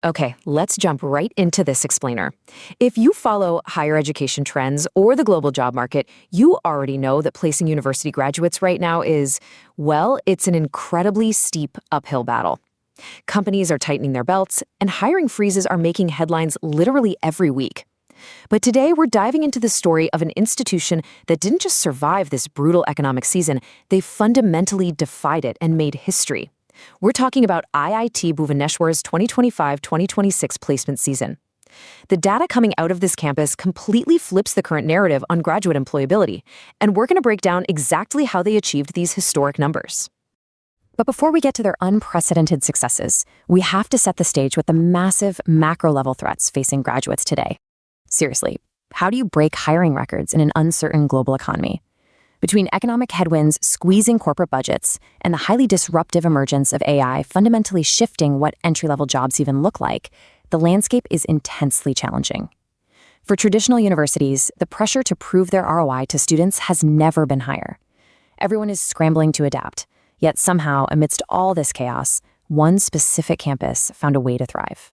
Okay, let's jump right into this explainer. If you follow higher education trends or the global job market, you already know that placing university graduates right now is, well, it's an incredibly steep uphill battle. Companies are tightening their belts, and hiring freezes are making headlines literally every week. But today, we're diving into the story of an institution that didn't just survive this brutal economic season, they fundamentally defied it and made history. We're talking about IIT Bhubaneswar's 2025-2026 placement season. The data coming out of this campus completely flips the current narrative on graduate employability, and we're going to break down exactly how they achieved these historic numbers. But before we get to their unprecedented successes, we have to set the stage with the massive macro-level threats facing graduates today. Seriously, how do you break hiring records in an uncertain global economy? Between economic headwinds squeezing corporate budgets and the highly disruptive emergence of AI fundamentally shifting what entry-level jobs even look like, the landscape is intensely challenging. For traditional universities, the pressure to prove their ROI to students has never been higher. Everyone is scrambling to adapt, yet somehow, amidst all this chaos, one specific campus found a way to thrive.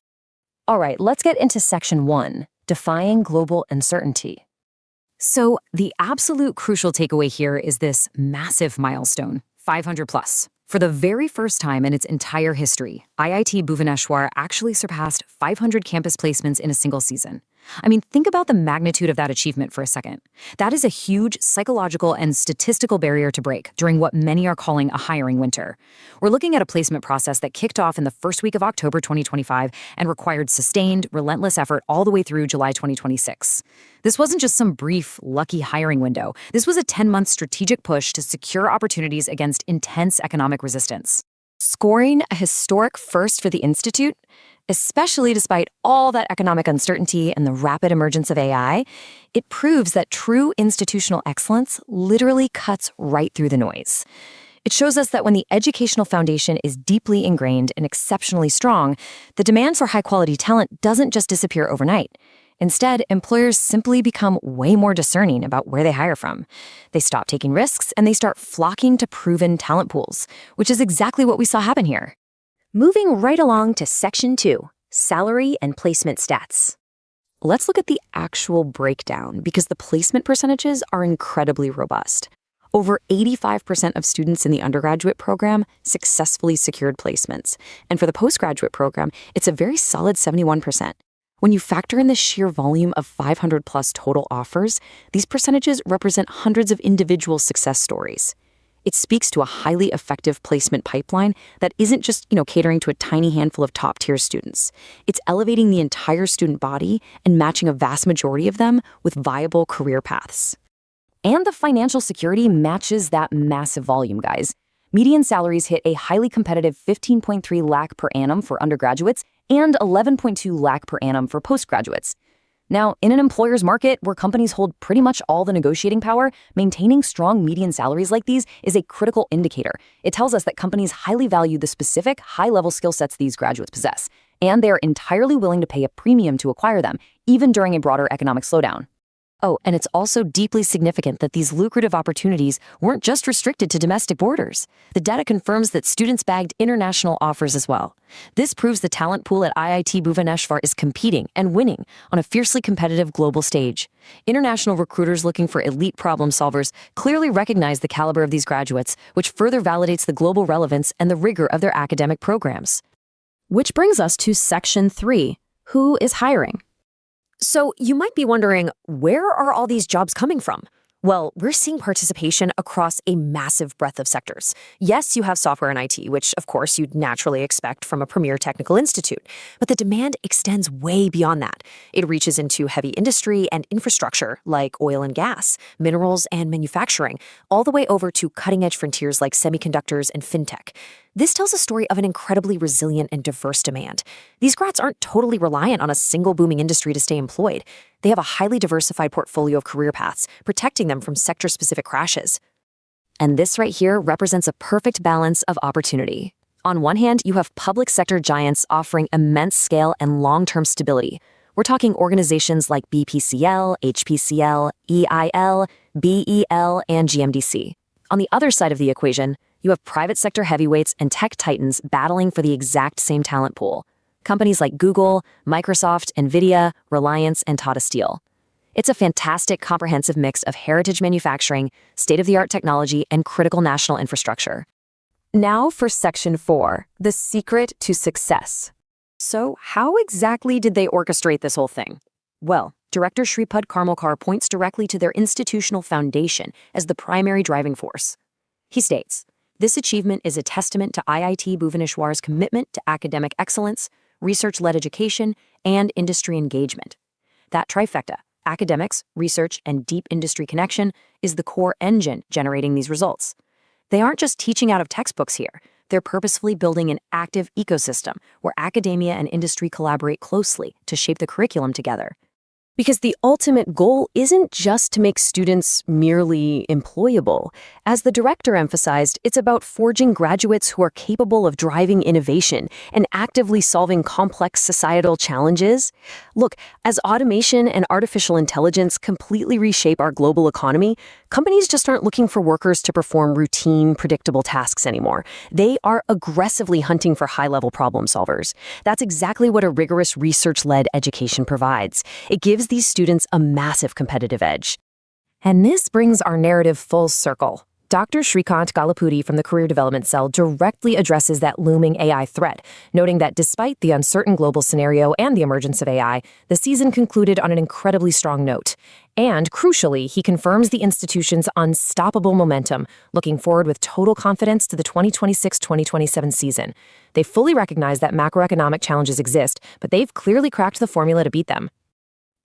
All right, let's get into Section 1, Defying Global Uncertainty. So the absolute crucial takeaway here is this massive milestone, 500 plus. For the very first time in its entire history, IIT Bhubaneswar actually surpassed 500 campus placements in a single season. I mean, think about the magnitude of that achievement for a second. That is a huge psychological and statistical barrier to break during what many are calling a hiring winter. We're looking at a placement process that kicked off in the first week of October 2025 and required sustained, relentless effort all the way through July 2026. This wasn't just some brief, lucky hiring window. This was a 10-month strategic push to secure opportunities against intense economic resistance. Scoring a historic first for the Institute, especially despite all that economic uncertainty and the rapid emergence of AI, it proves that true institutional excellence literally cuts right through the noise. It shows us that when the educational foundation is deeply ingrained and exceptionally strong, the demand for high-quality talent doesn't just disappear overnight. Instead, employers simply become way more discerning about where they hire from. They stop taking risks and they start flocking to proven talent pools, which is exactly what we saw happen here. Moving right along to Section 2, Salary and Placement Stats. Let's look at the actual breakdown because the placement percentages are incredibly robust. Over 85% of students in the undergraduate program successfully secured placements, and for the postgraduate program, it's a very solid 71%. When you factor in the sheer volume of 500 plus total offers, these percentages represent hundreds of individual success stories. It speaks to a highly effective placement pipeline that isn't just, catering to a tiny handful of top-tier students. It's elevating the entire student body and matching a vast majority of them with viable career paths. And the financial security matches that massive volume, guys. Median salaries hit a highly competitive 15.3 lakh per annum for undergraduates and 11.2 lakh per annum for postgraduates. Now, in an employer's market where companies hold pretty much all the negotiating power, maintaining strong median salaries like these is a critical indicator. It tells us that companies highly value the specific, high-level skill sets these graduates possess, and they are entirely willing to pay a premium to acquire them, even during a broader economic slowdown. Oh, and it's also deeply significant that these lucrative opportunities weren't just restricted to domestic borders. The data confirms that students bagged international offers as well. This proves the talent pool at IIT Bhubaneswar is competing and winning on a fiercely competitive global stage. International recruiters looking for elite problem solvers clearly recognize the caliber of these graduates, which further validates the global relevance and the rigor of their academic programs. Which brings us to Section 3, Who is hiring? So you might be wondering, where are all these jobs coming from? Well, we're seeing participation across a massive breadth of sectors. Yes, you have software and IT, which of course you'd naturally expect from a premier technical institute, but the demand extends way beyond that. It reaches into heavy industry and infrastructure like oil and gas, minerals and manufacturing, all the way over to cutting-edge frontiers like semiconductors and FinTech. This tells a story of an incredibly resilient and diverse demand. These grads aren't totally reliant on a single booming industry to stay employed. They have a highly diversified portfolio of career paths, protecting them from sector-specific crashes. And this right here represents a perfect balance of opportunity. On one hand, you have public sector giants offering immense scale and long-term stability. We're talking organizations like BPCL, HPCL, EIL, BEL, and GMDC. On the other side of the equation, you have private sector heavyweights and tech titans battling for the exact same talent pool. Companies like Google, Microsoft, NVIDIA, Reliance, and Tata Steel. It's a fantastic, comprehensive mix of heritage manufacturing, state-of-the-art technology, and critical national infrastructure. Now for Section 4, the secret to success. So how exactly did they orchestrate this whole thing? Well, Director Shripad Karmalkar points directly to their institutional foundation as the primary driving force. He states, "This achievement is a testament to IIT Bhubaneswar's commitment to academic excellence, research-led education, and industry engagement. That trifecta, academics, research, and deep industry connection, is the core engine generating these results. They aren't just teaching out of textbooks here. They're purposefully building an active ecosystem where academia and industry collaborate closely to shape the curriculum together." Because the ultimate goal isn't just to make students merely employable. As the director emphasized, it's about forging graduates who are capable of driving innovation and actively solving complex societal challenges. Look, as automation and artificial intelligence completely reshape our global economy, companies just aren't looking for workers to perform routine, predictable tasks anymore. They are aggressively hunting for high-level problem solvers. That's exactly what a rigorous research-led education provides. It gives these students a massive competitive edge. And this brings our narrative full circle. Dr. Shrikant Galapudi from the Career Development Cell directly addresses that looming AI threat, noting that despite the uncertain global scenario and the emergence of AI, the season concluded on an incredibly strong note. And crucially, he confirms the institution's unstoppable momentum, looking forward with total confidence to the 2026-2027 season. They fully recognize that macroeconomic challenges exist, but they've clearly cracked the formula to beat them.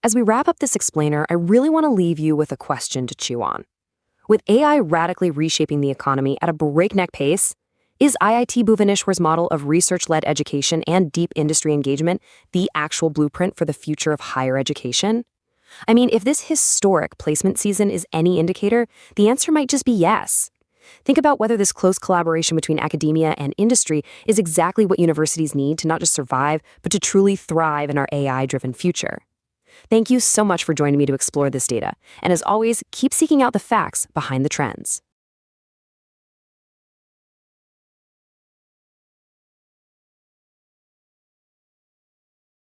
As we wrap up this explainer, I really want to leave you with a question to chew on. With AI radically reshaping the economy at a breakneck pace, is IIT Bhubaneswar's model of research-led education and deep industry engagement the actual blueprint for the future of higher education? I mean, if this historic placement season is any indicator, the answer might just be yes. Think about whether this close collaboration between academia and industry is exactly what universities need to not just survive, but to truly thrive in our AI-driven future. Thank you so much for joining me to explore this data. And as always, keep seeking out the facts behind the trends.